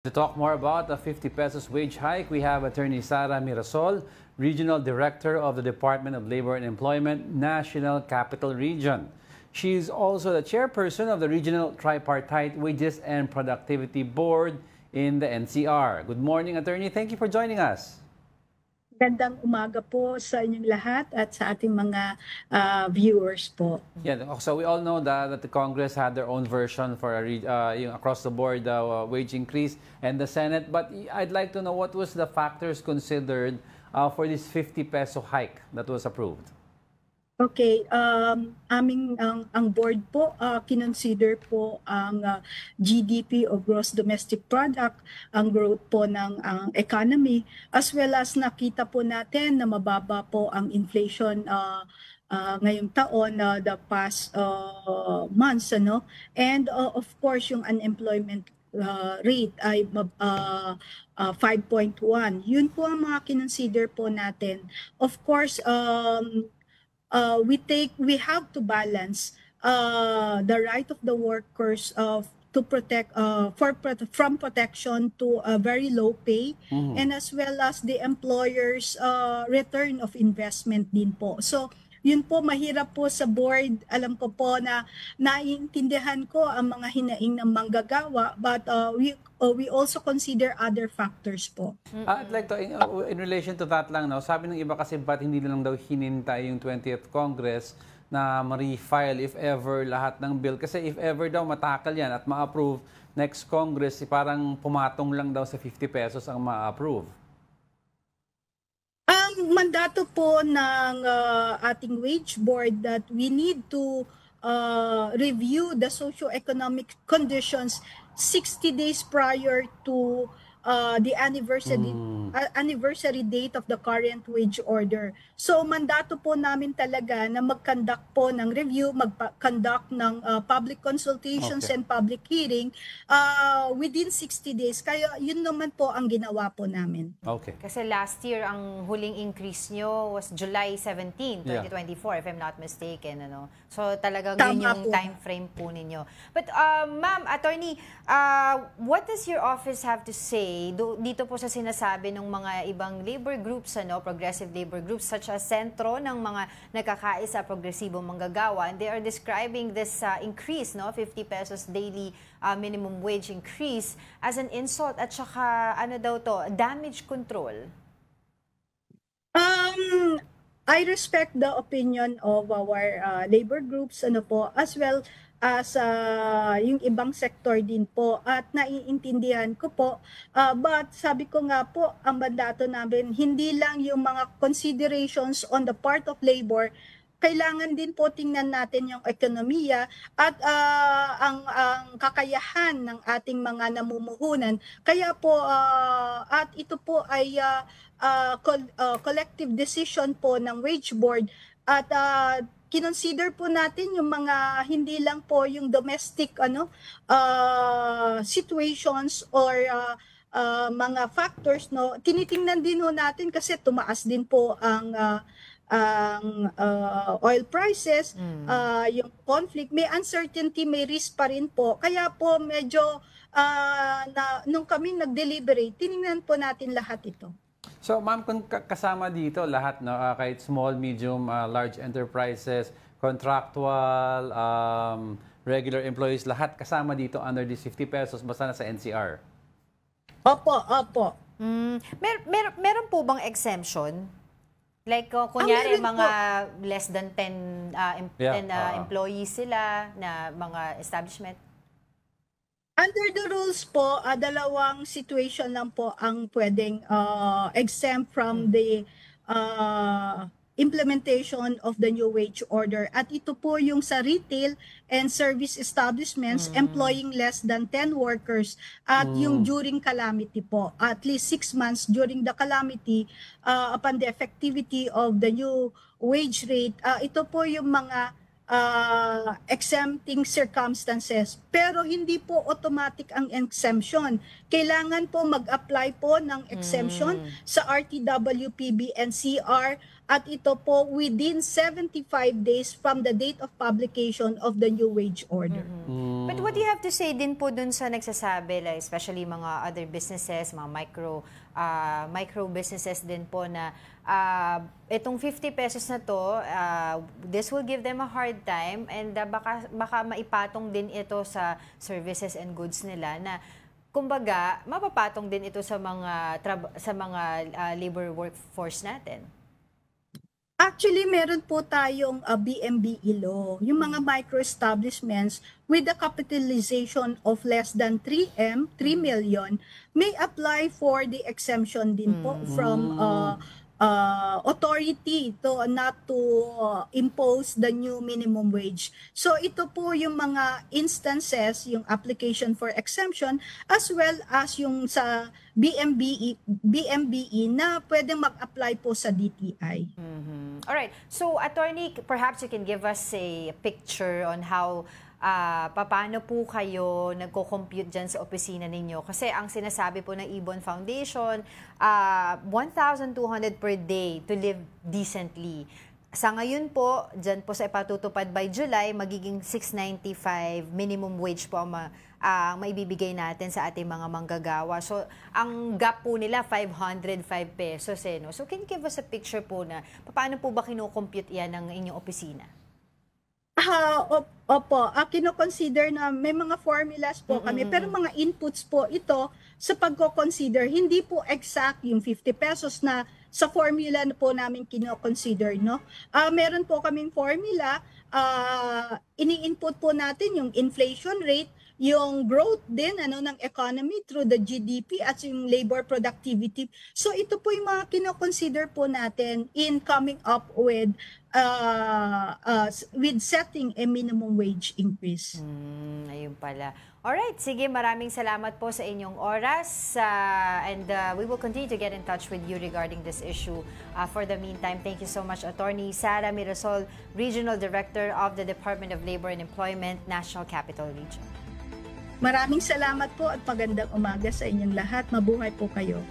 To talk more about the 50 pesos wage hike, we have Attorney Sara Mirasol, Regional Director of the Department of Labor and Employment, National Capital Region. She is also the chairperson of the Regional Tripartite Wages and Productivity Board in the NCR. Good morning, Attorney. Thank you for joining us. Gandang umaga po sa inyong lahat at sa ating mga viewers po. Yeah, so we all know that the Congress had their own version for across the board wage increase and the Senate. But I'd like to know what was the factors considered for this 50 peso hike that was approved. Okay, ang board po kinonsider po ang GDP o gross domestic product, ang growth po ng economy, as well as nakita po natin na mababa po ang inflation ngayong taon, the past months, ano? And of course yung unemployment rate ay 5.1. Yun po ang mga kinonsider po natin. Of course, we have to balance the right of the workers to protect from protection to a very low pay, and as well as the employers return of investment din po. So yun po, mahirap po sa board. Alam ko po na naiintindihan ko ang mga hinaing ng manggagawa, but we also consider other factors po. I'd like to, in relation to that lang, no, sabi ng iba kasi ba't hindi lang daw hinintay yung 20th Congress na ma-refile if ever lahat ng bill. Kasi if ever daw matakal yan at ma-approve next Congress, parang pumatong lang daw sa 50 pesos ang ma-approve. Ang mandato po ng ating wage board that we need to review the socio-economic conditions 60 days prior to the anniversary date of the current wage order. So mandato po namin talaga na mag-conduct po ng review, mag-conduct ng public consultations and public hearing within 60 days. Kaya yun naman po ang ginawa po namin. Okay. Kasi last year, ang huling increase nyo was July 17, 2024, if I'm not mistaken. Ano? So talagang yun yung time frame po ninyo. But ma'am, attorney, what does your office have to say dito po sa sinasabi ng mga ibang labor groups, progressive labor groups such as sentro ng mga nakakaisa progresibong manggagawa, and they are describing this increase, 50 pesos daily minimum wage increase as an insult at saka damage control? I respect the opinion of our labor groups, as well as yung ibang sector din po, at naiintindihan ko po, but sabi ko nga po, ang mandato namin hindi lang yung mga considerations on the part of labor, kailangan din po tingnan natin yung ekonomiya at ang kakayahan ng ating mga namumuhunan. Kaya po at ito po ay collective decision po ng wage board, at kinonsider po natin yung mga hindi lang po yung domestic situations or mga factors, tinitingnan din ho natin kasi tumaas din po ang oil prices, yung conflict, may uncertainty, may risk pa rin po. Kaya po medyo nung kami nag-deliberate, tiningnan po natin lahat ito. So, ma'am, kung kasama dito lahat, kahit small, medium, large enterprises, contractual, regular employees, lahat kasama dito under this 50 pesos basta na sa NCR? Opo, opo. Meron po bang exemption? Like, kunyari, mga less than 10 employees sila na mga establishment? Under the rules po, dalawang situation lang po ang pwedeng exempt from the implementation of the new wage order. At ito po yung sa retail and service establishments employing less than 10 workers, at yung during calamity po, at least 6 months during the calamity upon the effectivity of the new wage rate. Ito po yung mga exempting circumstances, pero hindi po automatic ang exemption. Kailangan po mag-apply po ng exemption sa RTWPB and CR, at ito po within 75 days from the date of publication of the new wage order. But what do you have to say din po dun sa nagsasabi, like, especially mga other businesses, mga micro businesses din po na itong 50 pesos na to, this will give them a hard time and baka maipatong din ito sa services and goods nila na kumbaga mapapatong din ito sa mga labor workforce natin. Actually, meron po tayong BMBE law. Yung mga micro-establishments with a capitalization of less than 3 million, may apply for the exemption din po from authority to not to impose the new minimum wage. So ito po yung mga instances, yung application for exemption as well as yung sa BMBE na pwedeng mag-apply po sa DTI. All right. So attorney, perhaps you can give us a picture on how paano po kayo nagko-compute dyan sa opisina ninyo? Kasi ang sinasabi po ng Ibon Foundation, 1,200 per day to live decently. Sa ngayon po, dyan po sa ipatutupad by July, magiging 695 minimum wage po ang maibibigay natin sa ating mga manggagawa. So, ang gap po nila, 505 pesos. No? So, can you give us a picture po na paano po ba kinocompute yan ng inyong opisina? Opo, kino-consider na may mga formulas po kami, pero mga inputs po ito sa pagko-consider. Hindi po exact yung 50 pesos na sa formula na po namin kino-consider, no? Meron po kaming formula, ini-input po natin yung inflation rate, yung growth din ng economy through the GDP at yung labor productivity. So ito po yung mga kino-consider po natin in coming up with setting a minimum wage increase. Ayun pala. Alright, sige, maraming salamat po sa inyong oras and we will continue to get in touch with you regarding this issue. For the meantime, thank you so much, Attorney Sara Mirasol, Regional Director of the Department of Labor and Employment, National Capital Region. Maraming salamat po at magandang umaga sa inyong lahat. Mabuhay po kayo.